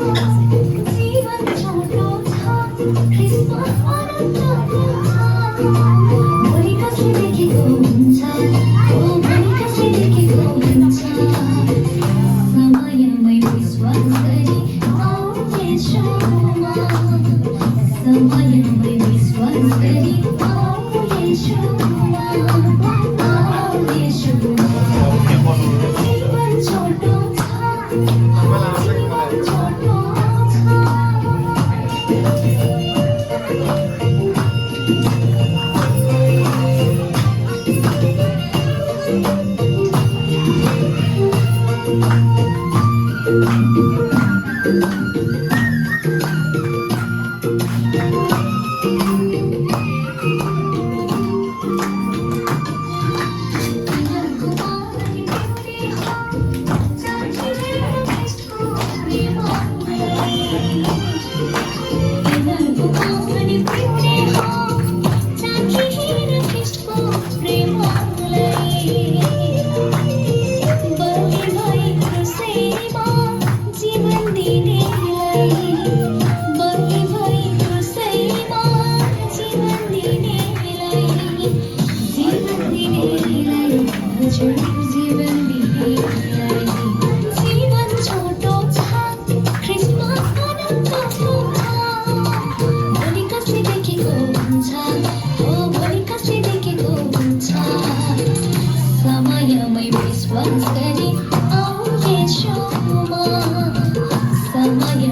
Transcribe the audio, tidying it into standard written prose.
जीवन छोटो था क्रिसमस आनन्द भोलि कसले देखेको हुन्छ भोलि कसले देखेको हुन्छ समयमै विश्वास गरी आऊ येशूमा समयमै विश्वास गरी आऊ येशूमा आऊ येशूमा जीवन छोटो छ जीवन छोटो छ जीवन छोटो छ क्रिसमस आनन्दको भोलि कसले देखेको हुन्छ भोलि कसले देखेको हुन्छ समयमै विश्वास गरी आऊ येशूमा समय